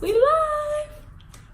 We live!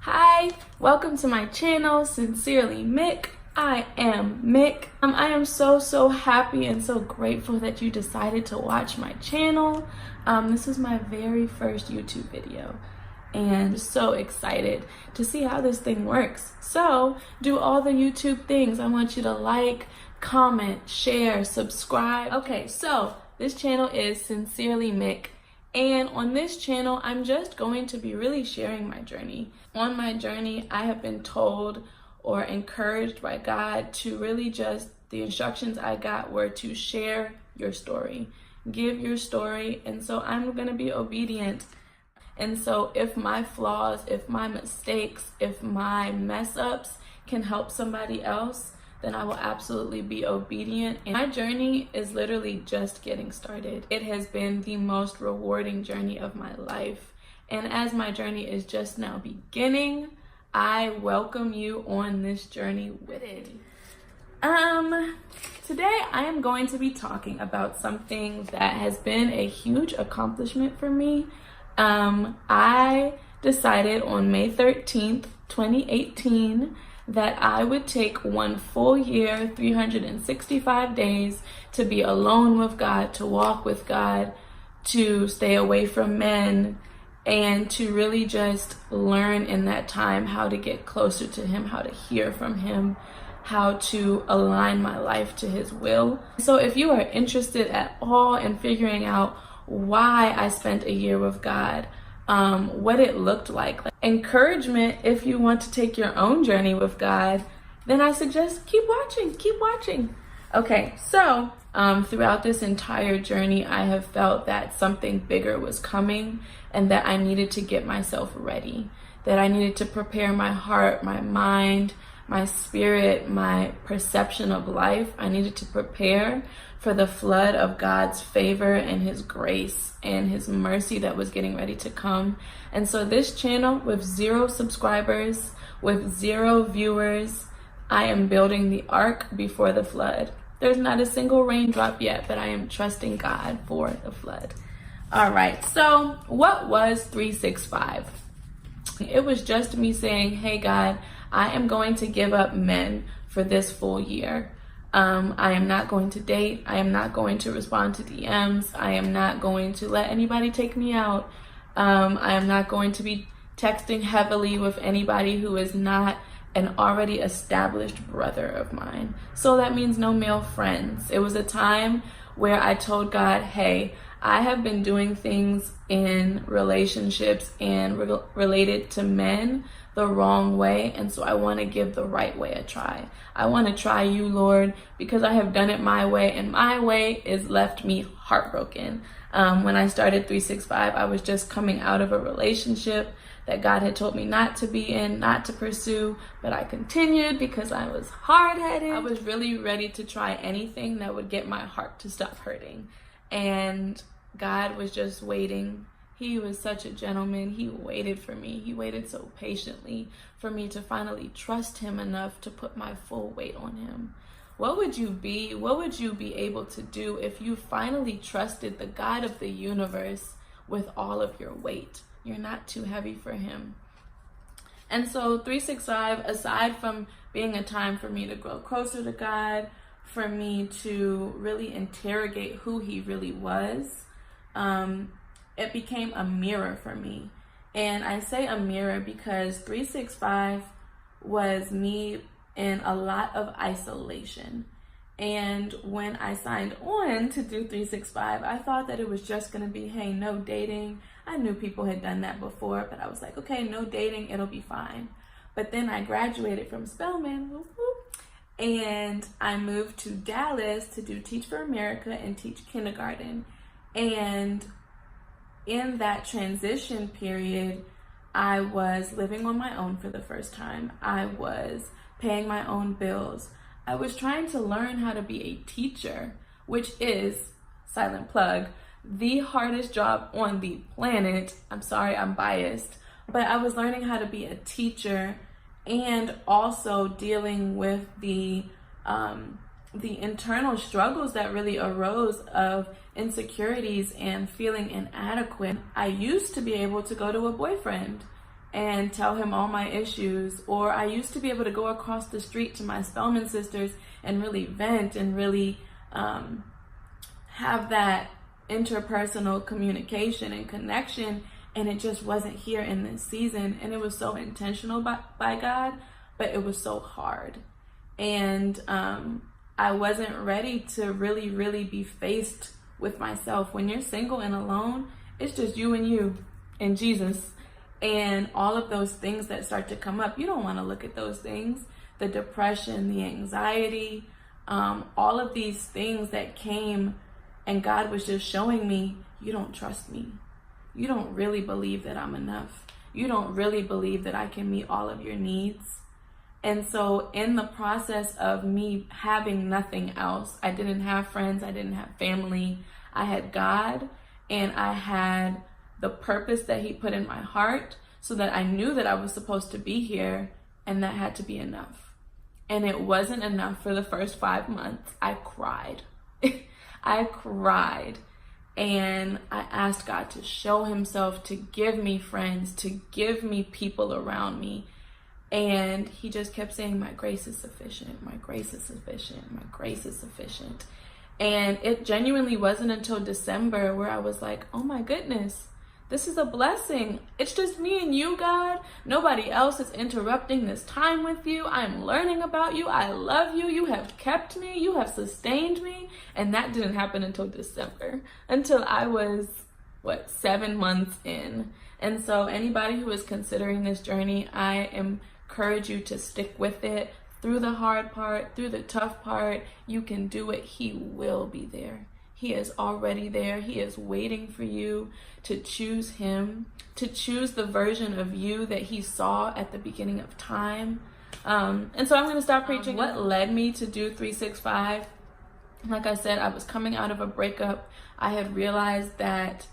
Hi, welcome to my channel, Sincerely Mick. I am Mick. I am so happy and so grateful that you decided to watch my channel. This is my very first YouTube video and so excited to see how this thing works. So do all the YouTube things. I want you to like, comment, share, subscribe. Okay, so this channel is Sincerely Mick. And on this channel, I'm just going to be really sharing my journey. On my journey, I have been told or encouraged by God to really the instructions I got were to share your story, give your story. And so I'm going to be obedient. And so if my flaws, if my mistakes, if my mess ups can help somebody else, then I will absolutely be obedient. And my journey is literally just getting started. It has been the most rewarding journey of my life. And as my journey is just now beginning, I welcome you on this journey with it. Today I am going to be talking about something that has been a huge accomplishment for me. I decided on May 13th, 2018, that I would take 1 full year, 365 days to be alone with God, to walk with God, to stay away from men, and to really just learn in that time how to get closer to Him, how to hear from Him, how to align my life to His will. So if you are interested at all in figuring out why I spent a year with God, what it looked like, encouragement if you want to take your own journey with God, then I suggest keep watching. Okay, so throughout this entire journey, I have felt that something bigger was coming and that I needed to get myself ready, that I needed to prepare my heart, my mind, my spirit, my perception of life. I needed to prepare for the flood of God's favor and His grace and His mercy that was getting ready to come. And so this channel, with 0 subscribers, with 0 viewers, I am building the ark before the flood. There's not a single raindrop yet, but I am trusting God for the flood. All right, so what was 365? It was just me saying, hey God, I am going to give up men for this full year. I am not going to date. I am not going to respond to DMs. I am not going to let anybody take me out. I am not going to be texting heavily with anybody who is not an already established brother of mine. So that means no male friends. It was a time where I told God, hey, I have been doing things in relationships and related to men the wrong way, and so I want to give the right way a try. I want to try you, Lord, because I have done it my way, and my way has left me heartbroken. When I started 365, I was just coming out of a relationship that God had told me not to be in, not to pursue, but I continued because I was hard-headed. I was really ready to try anything that would get my heart to stop hurting. And God was just waiting. He was such a gentleman. He waited for me. He waited so patiently for me to finally trust Him enough to put my full weight on Him. What would you be able to do if you finally trusted the God of the universe with all of your weight? You're not too heavy for Him. And so 365, aside from being a time for me to grow closer to God, for me to really interrogate who He really was, it became a mirror for me. And I say a mirror because 365 was me in a lot of isolation. And when I signed on to do 365, I thought that it was just going to be, hey, no dating. I knew people had done that before, but I was like, okay, no dating, it'll be fine. But then I graduated from Spelman, and I moved to Dallas to do Teach for America and teach kindergarten. And in that transition period, I was living on my own for the first time. I was paying my own bills. I was trying to learn how to be a teacher, which is, silent plug, the hardest job on the planet. I'm sorry, I'm biased, but I was learning how to be a teacher and also dealing with the the internal struggles that really arose of insecurities and feeling inadequate. I used to be able to go to a boyfriend and tell him all my issues, or I used to be able to go across the street to my Spelman sisters and really vent and really have that interpersonal communication and connection, and it just wasn't here in this season. And it was so intentional by God, but it was so hard. And I wasn't ready to really be faced with myself. When you're single and alone, it's just you and Jesus. And all of those things that start to come up, you don't want to look at those things. The depression, the anxiety, all of these things that came, and God was just showing me, you don't trust me. You don't really believe that I'm enough. You don't really believe that I can meet all of your needs. And so in the process of me having nothing else, I didn't have friends, I didn't have family, I had God, and I had the purpose that he put in my heart, so that I knew that I was supposed to be here, and that had to be enough. And it wasn't enough for the first 5 months. I cried. I cried. And I asked God to show himself, to give me friends, to give me people around me. And he just kept saying, my grace is sufficient, my grace is sufficient, my grace is sufficient. And it genuinely wasn't until December where I was like, oh my goodness, this is a blessing. It's just me and you, God. Nobody else is interrupting this time with you. I'm learning about you. I love you. You have kept me. You have sustained me. And that didn't happen until December, until I was, 7 months in. And so anybody who is considering this journey, I encourage you to stick with it through the hard part, through the tough part. You can do it. He will be there. He is already there. He is waiting for you to choose him, to choose the version of you that he saw at the beginning of time. And so I'm going to stop preaching. What led me to do 365? Like I said, I was coming out of a breakup. I had realized that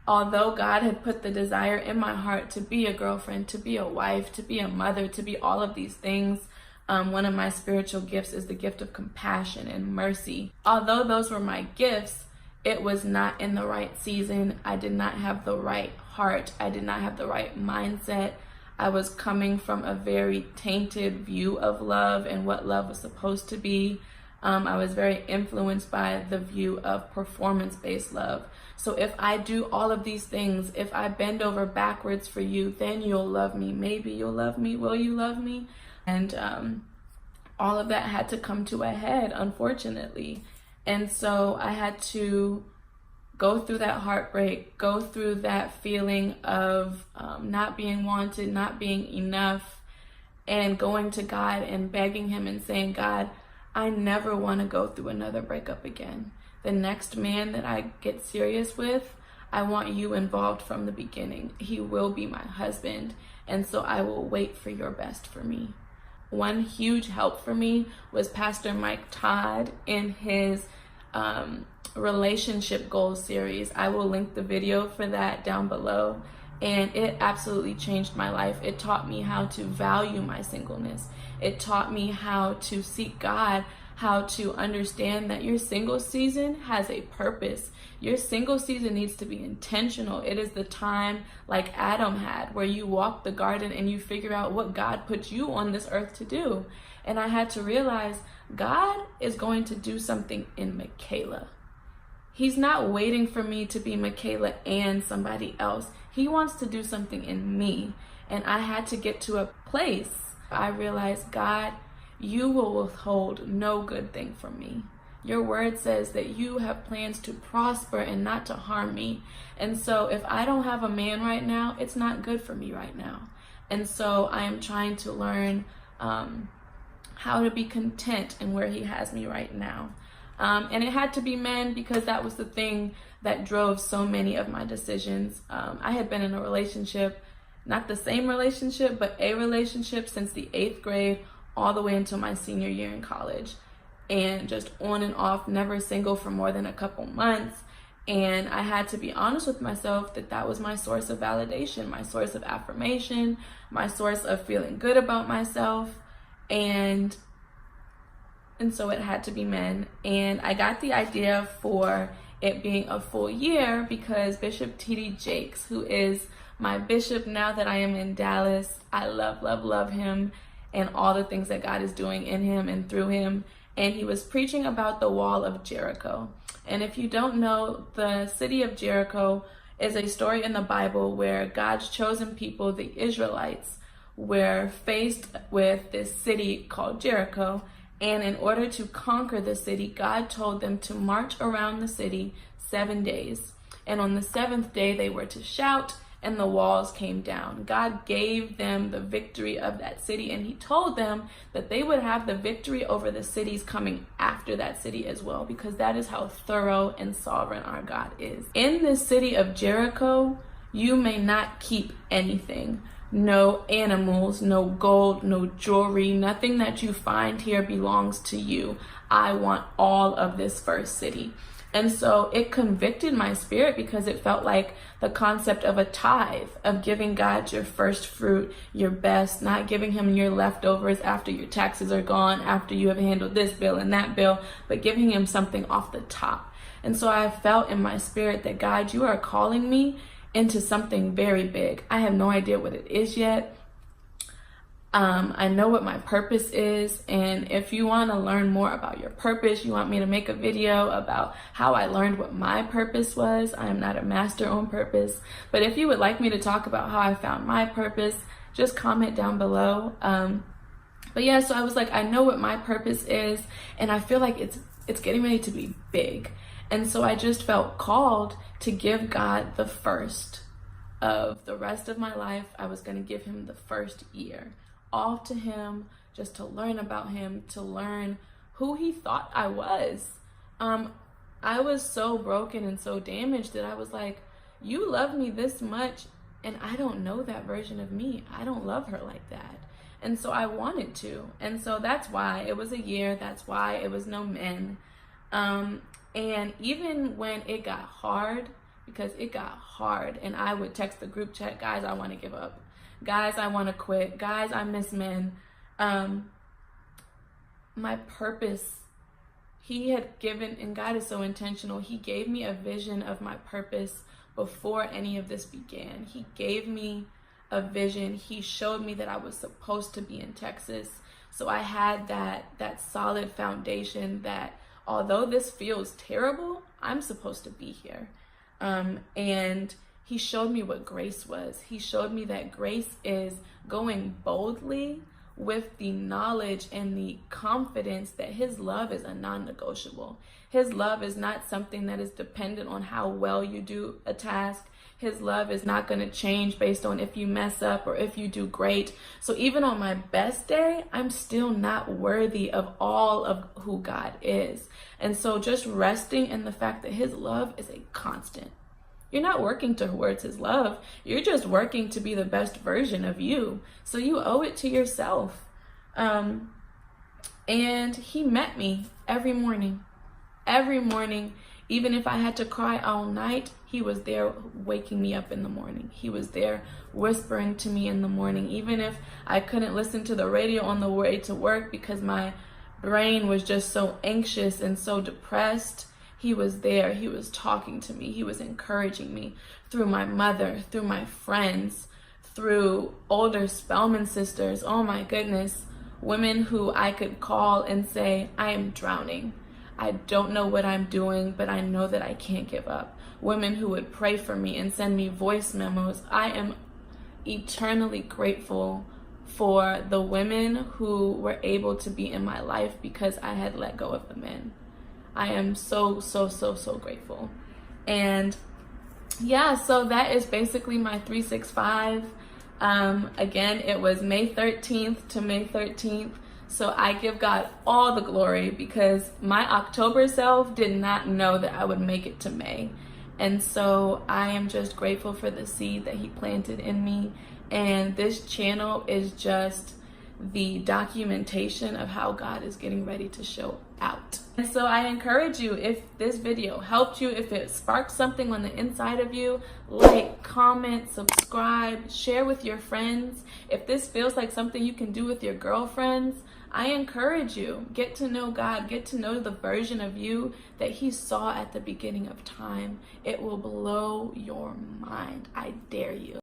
although God had put the desire in my heart to be a girlfriend, to be a wife, to be a mother, to be all of these things, one of my spiritual gifts is the gift of compassion and mercy. Although those were my gifts, it was not in the right season. I did not have the right heart. I did not have the right mindset. I was coming from a very tainted view of love and what love was supposed to be. I was very influenced by the view of performance-based love. So if I do all of these things, if I bend over backwards for you, then you'll love me. Maybe you'll love me. Will you love me? And all of that had to come to a head, unfortunately. And so I had to go through that heartbreak, go through that feeling of not being wanted, not being enough, and going to God and begging him and saying, God, I never want to go through another breakup again. The next man that I get serious with, I want you involved from the beginning. He will be my husband, and so I will wait for your best for me. One huge help for me was Pastor Mike Todd in his relationship goals series. I will link the video for that down below. And it absolutely changed my life. It taught me how to value my singleness. It taught me how to seek God, how to understand that your single season has a purpose. Your single season needs to be intentional. It is the time like Adam had, where you walk the garden and you figure out what God put you on this earth to do. And I had to realize God is going to do something in Michaela. He's not waiting for me to be Michaela and somebody else. He wants to do something in me. And I had to get to a place. I realized, God, you will withhold no good thing from me. Your word says that you have plans to prosper and not to harm me. And so if I don't have a man right now, it's not good for me right now. And so I am trying to learn how to be content in where he has me right now. And it had to be men because that was the thing that drove so many of my decisions. I had been in a relationship, not the same relationship, but a relationship since the 8th grade all the way until my senior year in college. And just on and off, never single for more than a couple months. And I had to be honest with myself that that was my source of validation, my source of affirmation, my source of feeling good about myself. And and so it had to be men. And I got the idea for it being a full year because Bishop T.D. Jakes, who is my bishop now that I am in Dallas, I love him and all the things that God is doing in him and through him. And he was preaching about the wall of Jericho. And if you don't know, the city of Jericho is a story in the Bible where God's chosen people, the Israelites, were faced with this city called Jericho. And in order to conquer the city, God told them to march around the city 7 days. And on the seventh day, they were to shout, and the walls came down. God gave them the victory of that city, and he told them that they would have the victory over the cities coming after that city as well, because that is how thorough and sovereign our God is. In the city of Jericho, you may not keep anything. No animals, no gold, no jewelry, nothing that you find here belongs to you. I want all of this first city. And so it convicted my spirit because it felt like the concept of a tithe, of giving God your first fruit, your best, not giving him your leftovers after your taxes are gone, after you have handled this bill and that bill, but giving him something off the top. And so I felt in my spirit that, God, you are calling me into something very big. I have no idea what it is yet. I know what my purpose is, and if you want to learn more about your purpose, you want me to make a video about how I learned what my purpose was. I am not a master on purpose, but if you would like me to talk about how I found my purpose, just comment down below. But yeah, so I was like, I know what my purpose is, and I feel like it's getting ready to be big. And so I just felt called to give God the first of the rest of my life. I was going to give him the first year, all to him, just to learn about him, to learn who he thought I was. I was so broken and so damaged that I was like, you love me this much, and I don't know that version of me. I don't love her like that. And so I wanted to. And so that's why it was a year. That's why it was no men. And even when it got hard, because it got hard, and I would text the group chat, guys, I want to give up. Guys, I want to quit. Guys, I miss men. My purpose, he had given, and God is so intentional, he gave me a vision of my purpose before any of this began. He gave me a vision. He showed me that I was supposed to be in Texas. So I had that solid foundation that although this feels terrible, I'm supposed to be here. And he showed me what grace was. He showed me that grace is going boldly with the knowledge and the confidence that his love is a non-negotiable. His love is not something that is dependent on how well you do a task. His love is not going to change based on if you mess up or if you do great. So even on my best day, I'm still not worthy of all of who God is. And so just resting in the fact that his love is a constant. You're not working towards his love. You're just working to be the best version of you. So you owe it to yourself. And he met me every morning. Every morning, even if I had to cry all night, he was there waking me up in the morning. He was there whispering to me in the morning. Even if I couldn't listen to the radio on the way to work because my brain was just so anxious and so depressed, he was there. He was talking to me. He was encouraging me through my mother, through my friends, through older Spelman sisters. Oh my goodness. Women who I could call and say, I am drowning. I don't know what I'm doing, but I know that I can't give up. Women who would pray for me and send me voice memos. I am eternally grateful for the women who were able to be in my life because I had let go of the men. I am so grateful. And yeah, so that is basically my 365. Again, it was May 13th to May 13th. So I give God all the glory because my October self did not know that I would make it to May. And so I am just grateful for the seed that he planted in me. And this channel is just the documentation of how God is getting ready to show out. And so I encourage you, if this video helped you, if it sparked something on the inside of you, like, comment, subscribe, share with your friends. If this feels like something you can do with your girlfriends, I encourage you, get to know God, get to know the version of you that He saw at the beginning of time. It will blow your mind. I dare you.